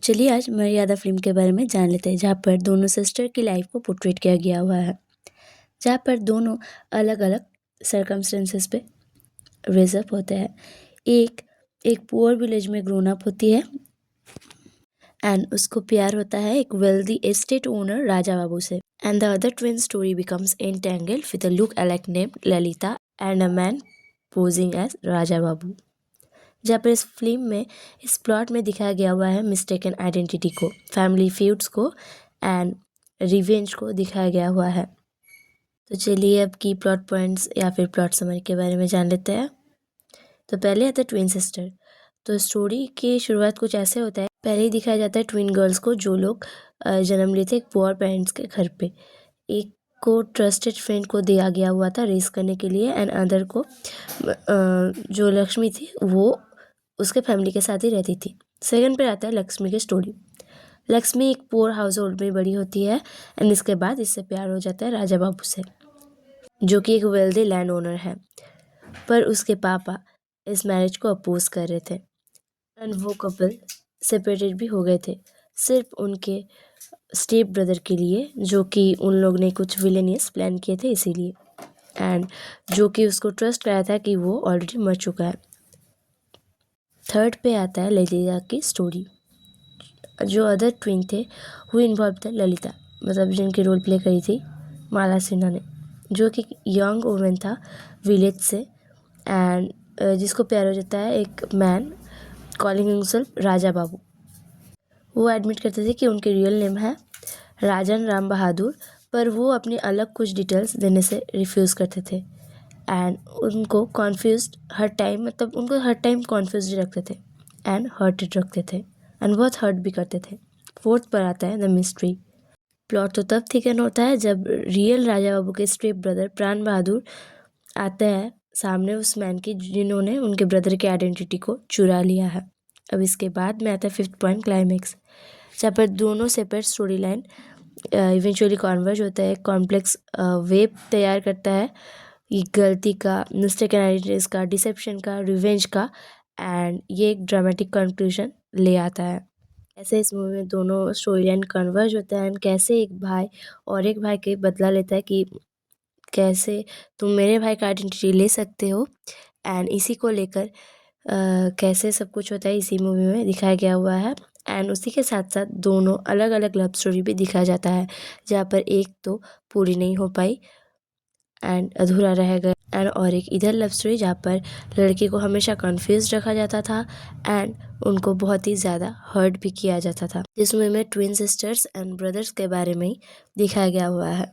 चलिए आज मर्यादा फ़िल्म के बारे में जान लेते हैं, जहाँ पर दोनों सिस्टर की लाइफ को पोर्ट्रेट किया गया हुआ है, जहाँ पर दोनों अलग-अलग सर्कमस्टेंसेस पे रेज़ अप होते हैं। एक पुअर विलेज में ग्रोन अप होती है एंड उसको प्यार होता है एक wealthy estate owner Raja Babu से। And the other twin story becomes entangled with a look alike named Lalita and a man posing as Raja Babu. जहाँ पर इस फिल्म में इस प्लॉट में दिखाया गया हुआ है मिस्टेकन आइडेंटिटी को, फैमिली फ्यूड्स को एंड रिवेंज को दिखाया गया हुआ है। तो चलिए अब की प्लॉट पॉइंट्स या फिर प्लॉट समरी के बारे में जान लेते हैं। तो पहले आता है ट्विन सिस्टर। तो स्टोरी की शुरुआत कुछ ऐसे होता है, पहले ही दिखाया जाता है ट्विन गर्ल्स को जो लोग जन्म लिए थे एक पुअर पेरेंट्स के घर पे। एक को ट्रस्टेड फ्रेंड को दिया गया हुआ था रेस करने के लिए एंड अदर को जो लक्ष्मी थी वो उसके फैमिली के साथ ही रहती थी। सेकंड पे आता है लक्ष्मी की स्टोरी। लक्ष्मी एक पुअर हाउस होल्ड में बड़ी होती है एंड इसके बाद इससे प्यार हो जाता है राजा बाबू से, जो कि एक वेल्दी लैंड ओनर है, पर उसके पापा इस मैरिज को अपोज कर रहे थे एंड वो कपल सेपरेटेड भी हो गए थे सिर्फ उनके स्टेप ब्रदर के लिए, जो कि उन लोग ने कुछ विलेनियस प्लान किए थे इसीलिए, एंड जो कि उसको ट्रस्ट कराया था कि वो ऑलरेडी मर चुका है। थर्ड पे आता है ललिता की स्टोरी। जो अदर ट्विन थे वो इन्वॉल्व था ललिता, मतलब जिनकी रोल प्ले करी थी माला सिन्हा ने, जो कि यंग वुमेन था विलेज से एंड जिसको प्यार हो जाता है एक man calling himself Raja Babu. वो एडमिट करते थे कि उनके रियल नेम है राजन राम बहादुर, पर वो अपनी अलग कुछ डिटेल्स देने से रिफ्यूज़ करते थे एंड उनको कॉन्फ्यूज्ड हर टाइम, मतलब उनको हर टाइम कॉन्फ्यूज रखते थे एंड हर्टेड रखते थे एंड बहुत हर्ट भी करते थे। फोर्थ पर आता है द मिस्ट्री। प्लॉट तो तब थिकन होता है जब रियल राजा बाबू के स्टेप ब्रदर प्राण बहादुर आता है सामने उस मैन की जिन्होंने उनके ब्रदर की आइडेंटिटी को चुरा लिया है। अब इसके बाद में आता है फिफ्थ पॉइंट क्लाइमेक्स, जहाँ पर दोनों separate story line eventually converge होता है, कॉम्प्लेक्स वेब तैयार करता है ये गलती का, मिस्टेकन आइडेंटिटीज का, डिसेप्शन का, रिवेंज का एंड ये एक ड्रामेटिक कंक्लूजन ले आता है। ऐसे इस मूवी में दोनों स्टोरी लाइन कन्वर्ज होता है एंड कैसे एक भाई और एक भाई के बदला लेता है कि कैसे तुम मेरे भाई का आइडेंटिटी ले सकते हो, एंड इसी को लेकर कैसे सब कुछ होता है इसी मूवी में दिखाया गया हुआ है। एंड उसी के साथ साथ दोनों अलग अलग लव स्टोरी भी दिखाया जाता है, जहाँ पर एक तो पूरी नहीं हो पाई एंड अधूरा रह गया एंड और एक इधर लव स्टोरी जहाँ पर लड़की को हमेशा कन्फ्यूज रखा जाता था एंड उनको बहुत ही ज़्यादा हर्ट भी किया जाता था, जिसमें ट्विन सिस्टर्स एंड ब्रदर्स के बारे में ही दिखाया गया हुआ है।